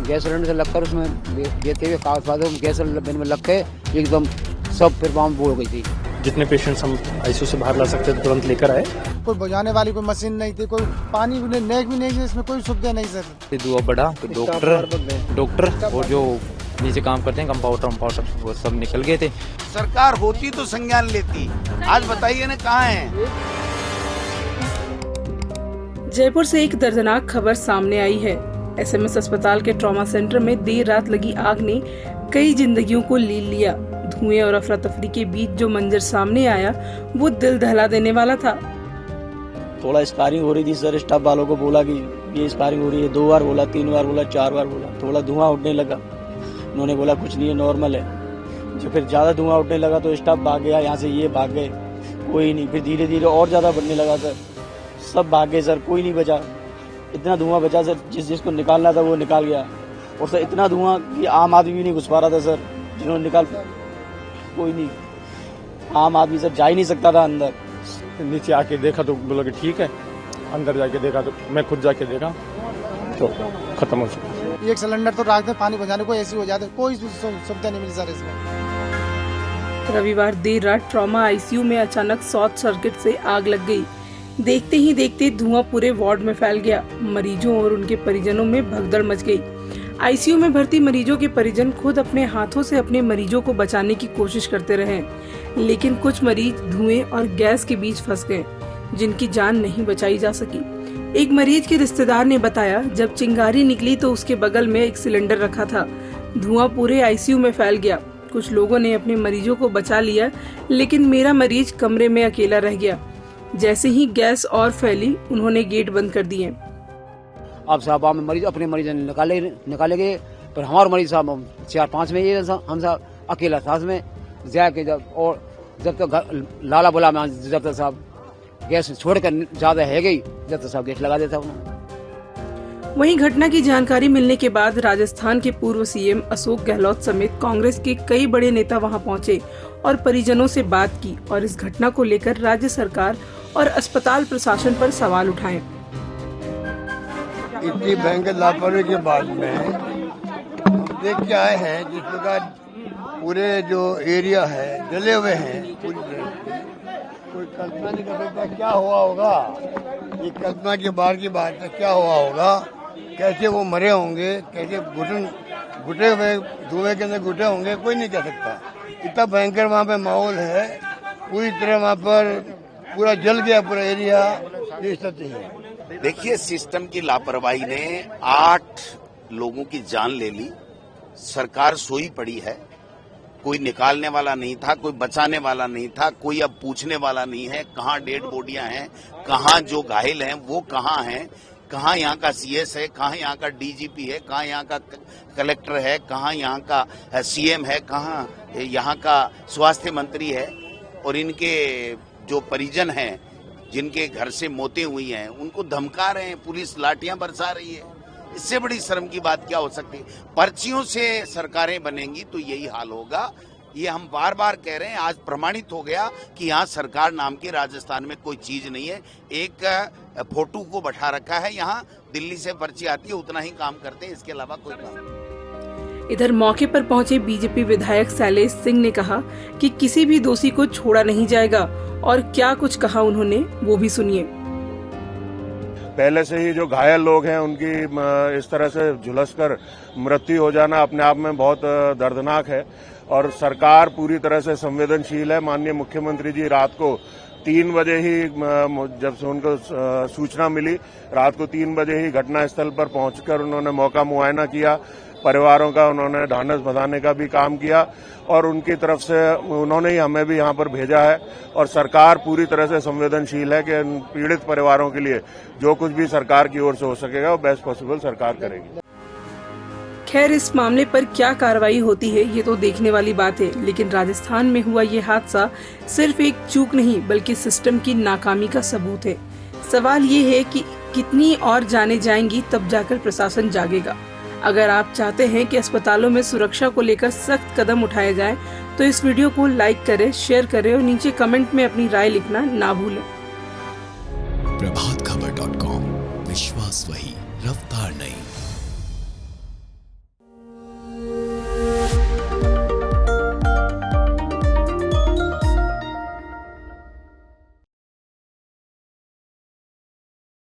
Gas cylinder से लगकर उसमें देते हुए कागज वागज गैस सिलेंडर में लग के एकदम सब फिर वहाँ बोल गई थी। जितने पेशेंट्स हम आईसीयू से बाहर ला सकते थे तुरंत लेकर आए। कोई बुझाने वाली कोई मशीन नहीं थी, कोई पानी भी नहीं, इसमें कोई सुविधा नहीं सर। दुआ बढ़ा तो डॉक्टर और जो नीचे काम करते हैं कंपाउंडर वो सब निकल गए थे। सरकार होती तो संज्ञान लेती, आज बताइए ना कहाँ है। जयपुर से एक दर्दनाक खबर सामने आई है। एसएमएस अस्पताल के ट्रॉमा सेंटर में देर रात लगी आग ने कई जिंदगियों को लील लिया। धुएं और अफरा तफरी के बीच जो मंजर सामने आया वो दिल दहला देने वाला था। थोड़ा स्पारिंग हो रही थी सर, स्टाफ वालों को बोला कि ये स्पारिंग हो रही है, 2 बार बोला, 3 बार बोला, 4 बार बोला। थोड़ा धुआं उठने लगा, उन्होंने बोला कुछ नहीं है, नॉर्मल है। जो फिर ज्यादा धुआं उठने लगा तो स्टाफ भाग गया, यहाँ से ये भाग गए, कोई नहीं। फिर धीरे धीरे और ज्यादा बढ़ने लगा सर, सब भाग गए सर, कोई नहीं बचा। इतना धुआं बचा सर, जिसको निकालना था वो निकाल गया। और सर इतना धुआं कि आम आदमी भी नहीं घुस पा रहा था सर, जिन्होंने निकाल कोई नहीं, आम आदमी सर जा ही नहीं सकता था अंदर। नीचे आके देखा तो बोला कि ठीक है, अंदर जाके देखा तो मैं खुद जाके देखा तो खत्म हो चुका। एक सिलेंडर तो रख दे, पानी बचाने को ऐसी हो जाते, कोई सुविधा नहीं मिली सर इसमें। रविवार देर रात ट्रॉमा आईसीयू में अचानक शॉर्ट सर्किट से आग लग गई। देखते ही देखते धुआं पूरे वार्ड में फैल गया। मरीजों और उनके परिजनों में भगदड़ मच गई। आईसीयू में भर्ती मरीजों के परिजन खुद अपने हाथों से अपने मरीजों को बचाने की कोशिश करते रहे, लेकिन कुछ मरीज धुएं और गैस के बीच फंस गए, जिनकी जान नहीं बचाई जा सकी। एक मरीज के रिश्तेदार ने बताया, जब चिंगारी निकली तो उसके बगल में एक सिलेंडर रखा था। धुआं पूरे आईसीयू में फैल गया। कुछ लोगों ने अपने मरीजों को बचा लिया, लेकिन मेरा मरीज कमरे में अकेला रह गया। जैसे ही गैस और फैली, उन्होंने गेट बंद कर दिए। अब साहब हम मरीज अपने मरीज निकाले गए, पर हमारे मरीज साहब 4-5 में ये हम साहब अकेला साथ में जाके जब तक लाला बोला मैं जब तक साहब गैस छोड़कर ज्यादा है गई, जब तक साहब गेट लगा देता हूँ। वहीं घटना की जानकारी मिलने के बाद राजस्थान के पूर्व सीएम अशोक गहलोत समेत कांग्रेस के कई बड़े नेता वहां पहुंचे और परिजनों से बात की और इस घटना को लेकर राज्य सरकार और अस्पताल प्रशासन पर सवाल उठाए। इतनी भयंकर लापरवाही के बाद में देख के आए हैं, जिस प्रकार पूरे जो एरिया है जले हुए हैं, पूरी तरह से कोई कल्पना नहीं कर सकता क्या हुआ होगा। ये कल्पना के बाहर की बात है, क्या हुआ होगा, कैसे वो मरे होंगे, कैसे घुटे हुए धुएं के अंदर घुटे होंगे, कोई नहीं कह सकता। इतना भयंकर वहाँ पे माहौल है, पूरी तरह वहाँ पर पूरा जल गया पूरा एरिया। ये स्थिति है। देखिए, सिस्टम की लापरवाही ने 8 लोगों की जान ले ली। सरकार सोई पड़ी है, कोई निकालने वाला नहीं था, कोई बचाने वाला नहीं था, कोई अब पूछने वाला नहीं है कहाँ डेड बॉडियां हैं, कहाँ जो घायल हैं वो कहाँ हैं, कहाँ यहाँ का सीएस है, कहाँ यहाँ का डीजीपी है, कहाँ यहाँ का कलेक्टर है, कहाँ यहाँ का सीएम है, कहाँ यहाँ का स्वास्थ्य मंत्री है। और इनके जो परिजन हैं, जिनके घर से मौतें हुई हैं, उनको धमका रहे हैं, पुलिस लाठियां बरसा रही है। इससे बड़ी शर्म की बात क्या हो सकती है। पर्चियों से सरकारें बनेंगी तो यही हाल होगा। ये हम बार बार कह रहे हैं, आज प्रमाणित हो गया कि यहाँ सरकार नाम की राजस्थान में कोई चीज नहीं है। एक फोटो को बैठा रखा है, यहाँ दिल्ली से पर्ची आती है, उतना ही काम करते हैं, इसके अलावा कोई काम नहीं। इधर मौके पर पहुंचे बीजेपी विधायक शैलेश सिंह ने कहा कि किसी भी दोषी को छोड़ा नहीं जाएगा और क्या कुछ कहा उन्होंने वो भी सुनिए। पहले से ही जो घायल लोग हैं उनकी इस तरह से झुलसकर मृत्यु हो जाना अपने आप में बहुत दर्दनाक है और सरकार पूरी तरह से संवेदनशील है। माननीय मुख्यमंत्री जी रात को 3 बजे ही जब से उनको सूचना मिली, रात को 3 बजे ही घटनास्थल पर पहुंचकर उन्होंने मौका मुआयना किया। परिवारों का उन्होंने ढांढस बंधाने का भी काम किया और उनकी तरफ से उन्होंने ही हमें भी यहाँ पर भेजा है और सरकार पूरी तरह से संवेदनशील है कि पीड़ित परिवारों के लिए जो कुछ भी सरकार की ओर से हो सकेगा वो बेस्ट पॉसिबल सरकार करेगी। खैर, इस मामले पर क्या कार्रवाई होती है ये तो देखने वाली बात है, लेकिन राजस्थान में हुआ ये हादसा सिर्फ एक चूक नहीं बल्कि सिस्टम की नाकामी का सबूत है। सवाल ये है कि कितनी और जाने जाएंगी तब जाकर प्रशासन जागेगा। अगर आप चाहते हैं कि अस्पतालों में सुरक्षा को लेकर सख्त कदम उठाए जाएं, तो इस वीडियो को लाइक करें, शेयर करें और नीचे कमेंट में अपनी राय लिखना ना भूलें। प्रभातखबर.com, विश्वास वही, रफ्तार नहीं।